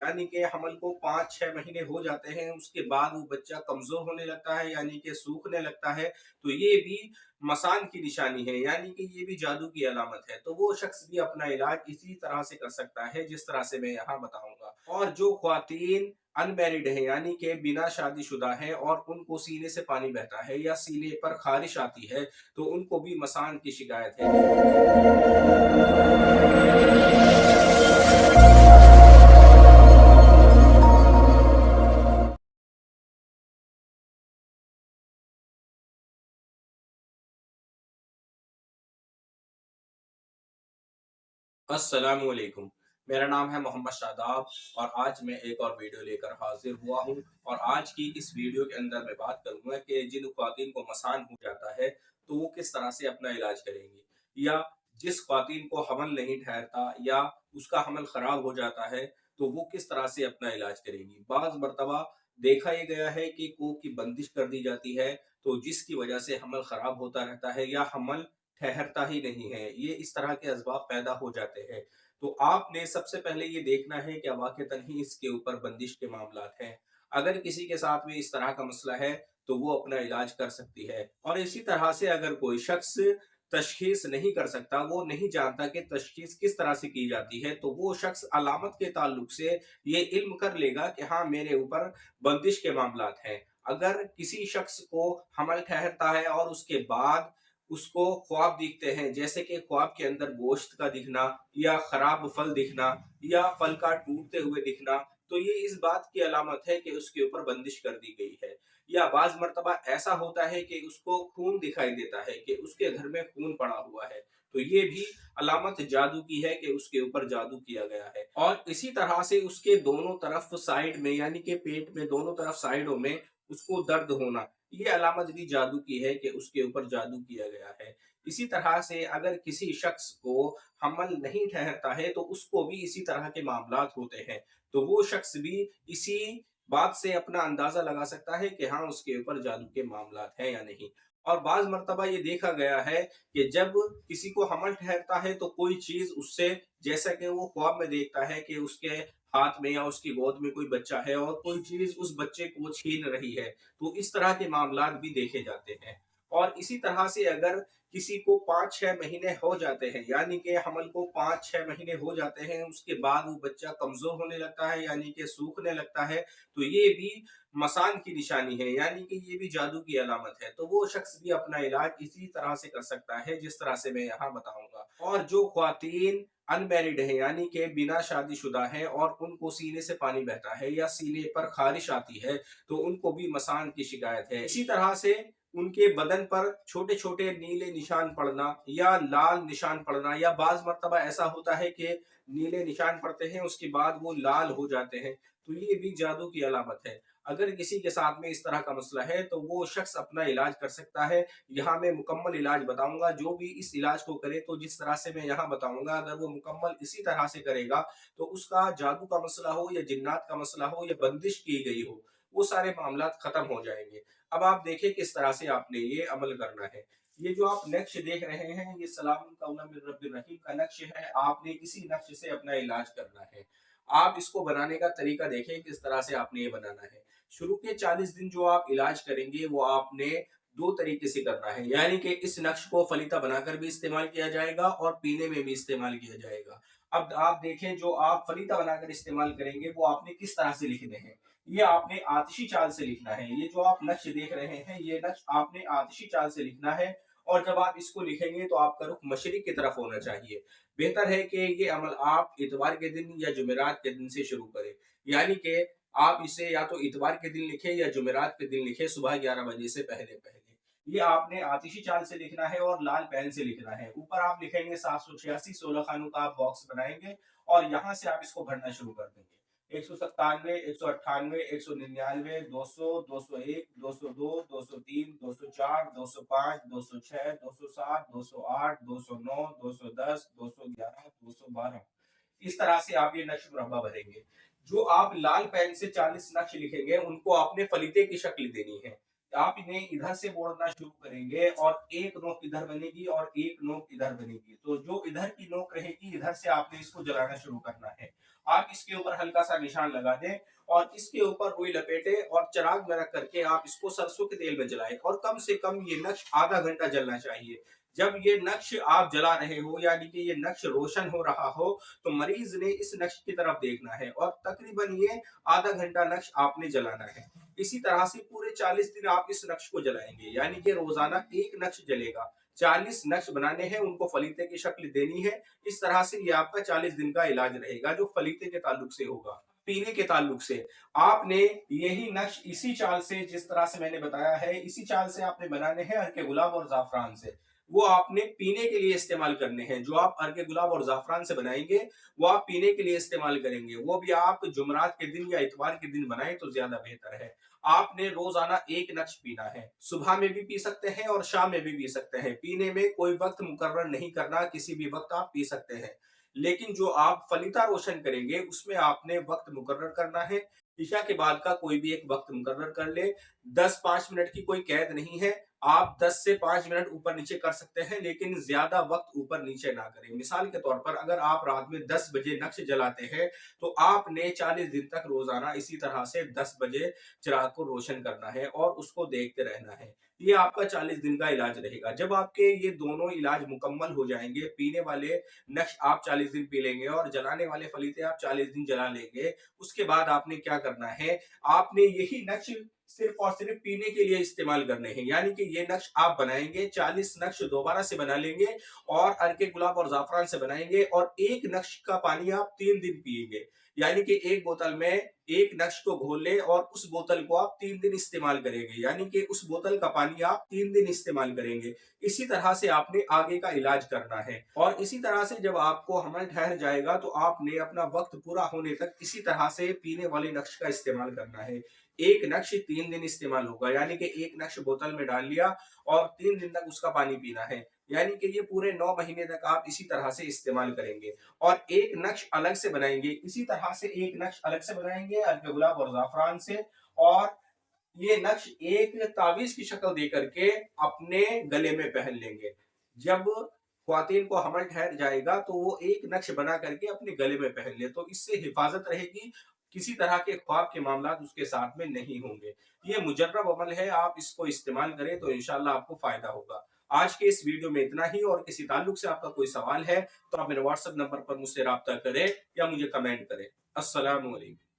यानी कि हमल को 5-6 महीने हो जाते हैं, उसके बाद वो बच्चा कमज़ोर होने लगता है, यानी कि सूखने लगता है। तो ये भी मसान की निशानी है, यानी कि ये भी जादू की अलामत है। तो वो शख्स भी अपना इलाज इसी तरह से कर सकता है, जिस तरह से मैं यहाँ बताऊँगा। और जो ख़्वातीन अनमैरिड हैं, यानी कि बिना शादीशुदा हैं और उनको सीने से पानी बहता है या सीने पर ख़ारिश आती है, तो उनको भी मसान की शिकायत है। अस्सलामु अलैकुम। मेरा नाम है मोहम्मद शादाब और आज मैं एक और वीडियो लेकर हाजिर हुआ हूँ। और आज की इस वीडियो के अंदर मैं बात करूँगा कि जिन ख़्वातीन को मसान हो जाता है तो वो किस तरह से अपना इलाज करेंगी, या जिस ख़्वातीन को हमल नहीं ठहरता या उसका हमल ख़राब हो जाता है तो वो किस तरह से अपना इलाज करेंगी। बाज़ मरतबा देखा ये गया है कि कोख की बंदिश कर दी जाती है, तो जिसकी वजह से हमल ख़राब होता रहता है या हमल ठहरता ही नहीं है। ये इस तरह के असबाब पैदा हो जाते हैं। तो आपने सबसे पहले ये देखना है कि वाक़तन ही इसके ऊपर बंदिश के मामलात हैं। अगर किसी के साथ में इस तरह का मसला है तो वो अपना इलाज कर सकती है। और इसी तरह से अगर कोई शख्स तशख़ीस नहीं कर सकता, वो नहीं जानता कि तशख़ीस किस तरह से की जाती है, तो वो शख्स अलामत के ताल्लुक से ये इल्म कर लेगा कि हाँ, मेरे ऊपर बंदिश के मामलात हैं। अगर किसी शख्स को हमल ठहरता है और उसके बाद उसको ख्वाब दिखते हैं, जैसे कि ख्वाब के अंदर गोश्त का दिखना या खराब फल दिखना या फल का टूटते हुए दिखना, तो ये इस बात की अलामत है कि उसके ऊपर बंदिश कर दी गई है। या बाज मर्तबा ऐसा होता है कि उसको खून दिखाई देता है कि उसके घर में खून पड़ा हुआ है, तो ये भी अलामत जादू की है कि उसके ऊपर जादू किया गया है। और इसी तरह से उसके दोनों तरफ साइड में, यानी कि पेट में दोनों तरफ साइडों में उसको दर्द होना, ये अलामत भी जादू की है कि उसके ऊपर जादू किया गया है। इसी तरह से अगर किसी शख्स को हमल नहीं ठहरता है तो उसको भी इसी तरह के मामलात होते हैं। तो वो शख्स भी इसी बात से अपना अंदाजा लगा सकता है कि हाँ, उसके ऊपर जादू के मामलात हैं या नहीं। और बाज़ मर्तबा ये देखा गया है कि जब किसी को हमल ठहरता है तो कोई चीज़ उससे, जैसा कि वो ख्वाब में देखता है कि उसके हाथ में या उसकी गोद में कोई बच्चा है और कोई चीज़ उस बच्चे को छीन रही है, तो इस तरह के मामलात भी देखे जाते हैं। और इसी तरह से अगर किसी को 5-6 महीने हो जाते हैं, यानी कि हमल को 5-6 महीने हो जाते हैं, उसके बाद वो बच्चा कमज़ोर होने लगता है, यानी कि सूखने लगता है, तो ये भी मसान की निशानी है, यानी कि ये भी जादू की अलामत है। तो वो शख्स भी अपना इलाज इसी तरह से कर सकता है, जिस तरह से मैं यहाँ बताऊँगा। और जो ख़्वातीन अनमैरिड हैं, यानी कि बिना शादीशुदा हैं और उनको सीने से पानी बहता है या सीने पर ख़ारिश आती है, तो उनको भी मसान की शिकायत है। इसी तरह से उनके बदन पर छोटे-छोटे नीले निशान पड़ना या लाल निशान पड़ना, या बाज़ मर्तबा ऐसा होता है कि नीले निशान पड़ते हैं, उसके बाद वो लाल हो जाते हैं, तो ये भी जादू की अलामत है। अगर किसी के साथ में इस तरह का मसला है, तो वो शख्स अपना इलाज कर सकता है। यहाँ मैं मुकम्मल इलाज बताऊँगा, जो भी इस इलाज को करे, तो जिस तरह से मैं यहाँ बताऊँगा, अगर वो मुकम्मल इसी तरह से करेगा, तो उसका जादू का मसला हो या जिन्नात का मसला हो या बंदिश की गई हो, वो सारे मामलात ख़त्म हो जाएँगे। अब आप देखिए किस तरह से आपने ये अमल करना है। ये जो आप नक्श देख रहे हैं, ये सलामुन कौलन मिर रब्बिर रहीम का नक्श है। आपने इसी नक्श से अपना इलाज करना है। आप इसको बनाने का तरीका देखें किस तरह से आपने ये बनाना है। शुरू के 40 दिन जो आप इलाज करेंगे वो आपने 2 तरीके से करना है, यानी कि इस नक्श को फलीता बनाकर भी इस्तेमाल किया जाएगा और पीने में भी इस्तेमाल किया जाएगा। अब आप देखें, जो आप फलीता बनाकर इस्तेमाल करेंगे वो आपने किस तरह से लिखने हैं। ये आपने आतिशी चाल से लिखना है। ये जो आप नक्श देख रहे हैं, ये नक्श आपने आतिशी चाल से लिखना है। और जब आप इसको लिखेंगे तो आपका रुख मशरिक की तरफ होना चाहिए। बेहतर है कि ये अमल आप इतवार के दिन या जुमेरात के दिन से शुरू करें। यानी कि आप इसे या तो इतवार के दिन लिखें या जुमेरात के दिन लिखें, सुबह 11 बजे से पहले-पहले। ये आपने आतिशी चाल से लिखना है और लाल पेन से लिखना है। ऊपर आप लिखेंगे 786, 16 खानों का आप बॉक्स बनाएँगे और यहाँ से आप इसको भरना शुरू कर देंगे। 197, 198, 199, 200, 201, 202, 203, 204, 205, 206, 207, 208, 209, 210, 211, 212। इस तरह से आप ये नक्श मुरब्बा भरेंगे। जो आप लाल पेन से 40 नक्श लिखेंगे, उनको आपने फलीते की शक्ल देनी है। आप इन्हें इधर से मोड़ना शुरू करेंगे और एक नोक इधर बनेगी और एक नोक इधर बनेगी। तो जो इधर की नोक रहेगी, इधर से आपने इसको जलाना शुरू करना है। आप इसके ऊपर हल्का सा निशान लगा दें और इसके ऊपर रुई लपेटे और चिराग में रख करके आप इसको सरसों के तेल में जलाएं और कम से कम ये नक्श आधा घंटा जलना चाहिए। जब ये नक्श आप जला रहे हो यानी कि ये नक्श रोशन हो रहा हो, तो मरीज ने इस नक्श की तरफ देखना है और तकरीबन ये आधा घंटा नक्श आपने जलाना है। इसी तरह से पूरे 40 दिन आप इस नक्श को जलाएंगे, यानी कि रोजाना एक नक्श जलेगा। 40 नक्श बनाने हैं, उनको फलीते की शक्ल देनी है। इस तरह से ये आपका 40 दिन का इलाज रहेगा, जो फलीते के ताल्लुक से होगा। पीने के ताल्लुक से आपने यही नक्श इसी चाल से, जिस तरह से मैंने बताया है, इसी चाल से आपने बनाने हैं अर्के गुलाब और जाफरान से। वो आपने पीने के लिए इस्तेमाल करने हैं। जो आप अर्के गुलाब और जाफरान से बनाएंगे वो आप पीने के लिए इस्तेमाल करेंगे। वो भी आप जुमरात के दिन या इतवार के दिन बनाएं तो ज्यादा बेहतर है। आपने रोजाना एक नक्श पीना है। सुबह में भी पी सकते हैं और शाम में भी पी सकते हैं। पीने में कोई वक्त मुकर्रर नहीं करना, किसी भी वक्त आप पी सकते हैं। लेकिन जो आप फलीता रोशन करेंगे उसमें आपने वक्त मुकर्रर करना है। इशा के बाद का कोई भी एक वक्त मुकर्रर कर ले। 10-5 मिनट की कोई कैद नहीं है। आप 10 से 5 मिनट ऊपर नीचे कर सकते हैं, लेकिन ज्यादा वक्त ऊपर नीचे ना करें। मिसाल के तौर पर अगर आप रात में 10 बजे नक्श जलाते हैं तो आपने 40 दिन तक रोजाना इसी तरह से 10 बजे चिराग को रोशन करना है और उसको देखते रहना है। ये आपका 40 दिन का इलाज रहेगा। जब आपके ये दोनों इलाज मुकम्मल हो जाएंगे, पीने वाले नक्श आप 40 दिन पी लेंगे और जलाने वाले फलीते आप 40 दिन जला लेंगे, उसके बाद आपने क्या करना है, आपने यही नक्श सिर्फ और सिर्फ पीने के लिए इस्तेमाल करने हैं। यानी कि ये नक्श आप बनाएंगे, 40 नक्श दोबारा से बना लेंगे और अर्के गुलाब और जाफरान से बनाएंगे और एक नक्श का पानी आप 3 दिन पिएंगे। यानी कि एक बोतल में एक नक्श को घोल ले और उस बोतल को आप 3 दिन इस्तेमाल करेंगे, यानी कि उस बोतल का पानी आप 3 दिन इस्तेमाल करेंगे। इसी तरह से आपने आगे का इलाज करना है और इसी तरह से जब आपको हमल ठहर जाएगा तो आपने अपना वक्त पूरा होने तक इसी तरह से पीने वाले नक्श का इस्तेमाल करना है। एक नक्श 3 दिन इस्तेमाल होगा, यानी कि एक नक्श बोतल में डाल लिया और 3 दिन तक उसका पानी पीना है। यानी कि ये पूरे 9 महीने तक आप इसी तरह से इस्तेमाल करेंगे और एक नक्श अलग से बनाएंगे। इसी तरह से एक नक्श अलग से बनाएंगे अर्के गुलाब और जाफरान से और ये नक्श एक तावीज की शक्ल दे करके अपने गले में पहन लेंगे। जब ख्वातीन को हमल ठहर जाएगा तो वो एक नक्श बना करके अपने गले में पहन ले, तो इससे हिफाजत रहेगी। किसी तरह के ख्वाब के मामला उसके साथ में नहीं होंगे। ये मुजर्रब अमल है, आप इसको इस्तेमाल करें तो इंशाल्लाह आपको फायदा होगा। आज के इस वीडियो में इतना ही, और किसी ताल्लुक से आपका कोई सवाल है तो आप मेरे व्हाट्सएप नंबर पर मुझसे राब्ता करें या मुझे कमेंट करें। अस्सलाम वालेकुम।